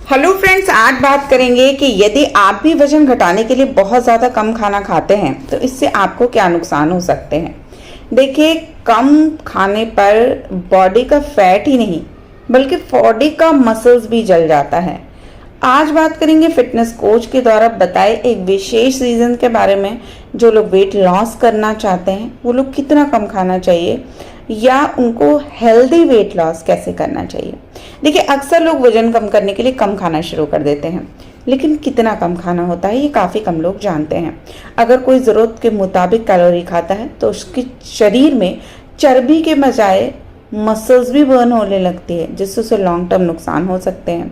Hello friends, आज बात करेंगे कि यदि आप भी वजन घटाने के लिए बहुत ज़्यादा कम खाना खाते हैं तो इससे आपको क्या नुकसान हो सकते हैं। देखिए, कम खाने पर बॉडी का फैट ही नहीं बल्कि बॉडी का मसल्स भी जल जाता है। आज बात करेंगे फिटनेस कोच के द्वारा बताए एक विशेष रीज़न के बारे में। जो लोग वेट लॉस करना चाहते हैं वो लोग कितना कम खाना चाहिए या उनको हेल्दी वेट लॉस कैसे करना चाहिए। देखिए, अक्सर लोग वजन कम करने के लिए कम खाना शुरू कर देते हैं, लेकिन कितना कम खाना होता है ये काफ़ी कम लोग जानते हैं। अगर कोई ज़रूरत के मुताबिक कैलोरी खाता है तो उसके शरीर में चर्बी के बजाय मसल्स भी बर्न होने लगती है, जिससे उसे लॉन्ग टर्म नुकसान हो सकते हैं।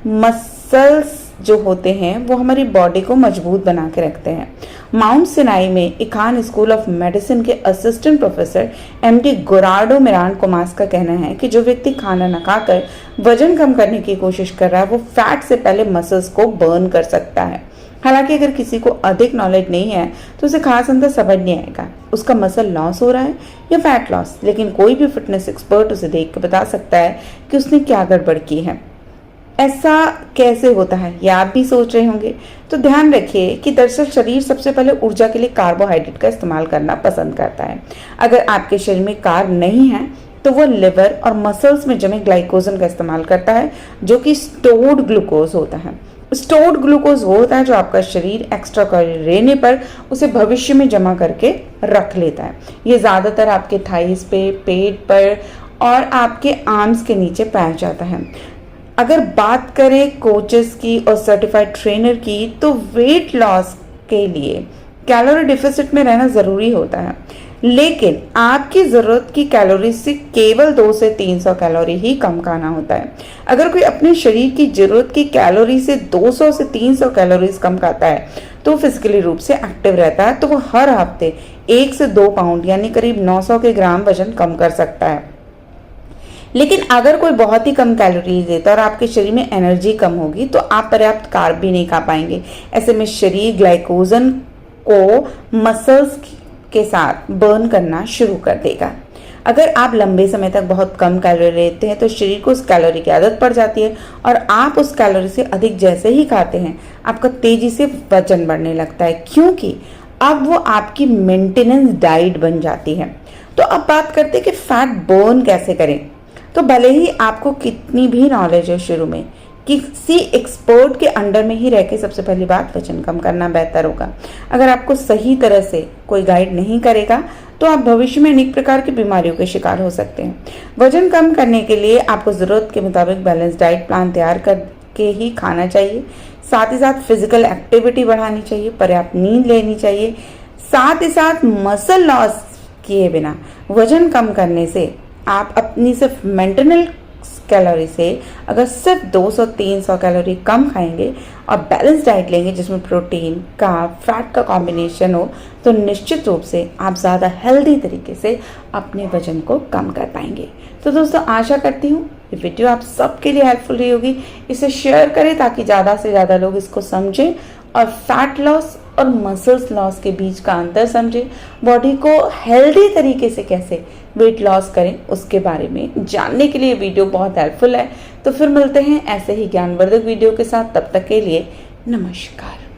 मसल्स जो होते हैं वो हमारी बॉडी को मजबूत बना के रखते हैं। माउंट सिनाई में इखान स्कूल ऑफ मेडिसिन के assistant professor MD Gerardo Miranda Comas का कहना है कि जो व्यक्ति खाना न खाकर वजन कम करने की कोशिश कर रहा है वो फैट से पहले मसल्स को बर्न कर सकता है। हालांकि अगर किसी को अधिक नॉलेज नहीं है तो उसे खास अंतर समझ नहीं आएगा उसका मसल लॉस हो रहा है या फैट लॉस, लेकिन कोई भी फिटनेस एक्सपर्ट उसे देख कर बता सकता है कि उसने क्या गड़बड़ की है। ऐसा कैसे होता है ये आप भी सोच रहे होंगे, तो ध्यान रखिए कि दरअसल शरीर सबसे पहले ऊर्जा के लिए कार्बोहाइड्रेट का इस्तेमाल करना पसंद करता है। अगर आपके शरीर में कार्ब नहीं है तो वो लिवर और मसल्स में जमे ग्लाइकोजन का इस्तेमाल करता है, जो कि स्टोर्ड ग्लूकोज होता है। स्टोर्ड ग्लूकोज वो होता है जो आपका शरीर एक्स्ट्रा कैलोरी लेने पर उसे भविष्य में जमा करके रख लेता है। ये ज़्यादातर आपके थाइस पे, पेट पर और आपके आर्म्स के नीचे पाया जाता है। अगर बात करें कोचेस की और सर्टिफाइड ट्रेनर की, तो वेट लॉस के लिए कैलोरी डिफिसिट में रहना ज़रूरी होता है, लेकिन आपकी ज़रूरत की कैलोरी से केवल 2 से 300 कैलोरी ही कम खाना होता है। अगर कोई अपने शरीर की ज़रूरत की कैलोरी से 200 से 300 कैलोरीज कम खाता है तो फिजिकली रूप से एक्टिव रहता है, तो वो हर हफ्ते 1 से 2 पाउंड यानी करीब 900 के ग्राम वजन कम कर सकता है। लेकिन अगर कोई बहुत ही कम कैलोरीज लेता है और आपके शरीर में एनर्जी कम होगी तो आप पर्याप्त कार्ब भी नहीं खा पाएंगे। ऐसे में शरीर ग्लाइकोजन को मसल्स के साथ बर्न करना शुरू कर देगा। अगर आप लंबे समय तक बहुत कम कैलोरी लेते हैं तो शरीर को उस कैलोरी की आदत पड़ जाती है और आप उस कैलोरी से अधिक जैसे ही खाते हैं आपका तेजी से वजन बढ़ने लगता है, क्योंकि अब वो आपकी मेंटेनेंस डाइट बन जाती है। तो अब बात करते हैं कि फैट बर्न कैसे करें। तो भले ही आपको कितनी भी नॉलेज हो शुरू में, किसी एक्सपर्ट के अंडर में ही रह के सबसे पहली बात वजन कम करना बेहतर होगा। अगर आपको सही तरह से कोई गाइड नहीं करेगा तो आप भविष्य में अनेक प्रकार की बीमारियों के शिकार हो सकते हैं। वजन कम करने के लिए आपको ज़रूरत के मुताबिक बैलेंस डाइट प्लान तैयार करके ही खाना चाहिए। साथ ही साथ फिजिकल एक्टिविटी बढ़ानी चाहिए, पर्याप्त नींद लेनी चाहिए। साथ ही साथ मसल लॉस किए बिना वजन कम करने से आप अपनी सिर्फ मेंटेनल कैलोरी से अगर सिर्फ 200-300 कैलोरी कम खाएंगे और बैलेंस डाइट लेंगे जिसमें प्रोटीन, कार्ब, फैट का कॉम्बिनेशन हो, तो निश्चित रूप से आप ज़्यादा हेल्दी तरीके से अपने वजन को कम कर पाएंगे। तो दोस्तों, आशा करती हूँ ये वीडियो आप सबके लिए हेल्पफुल रही होगी। इसे शेयर करें ताकि ज़्यादा से ज़्यादा लोग इसको समझें और फैट लॉस और मसल्स लॉस के बीच का अंतर समझें, बॉडी को हेल्दी तरीके से कैसे वेट लॉस करें उसके बारे में जानने के लिए वीडियो बहुत हेल्पफुल है। तो फिर मिलते हैं ऐसे ही ज्ञानवर्धक वीडियो के साथ, तब तक के लिए नमस्कार।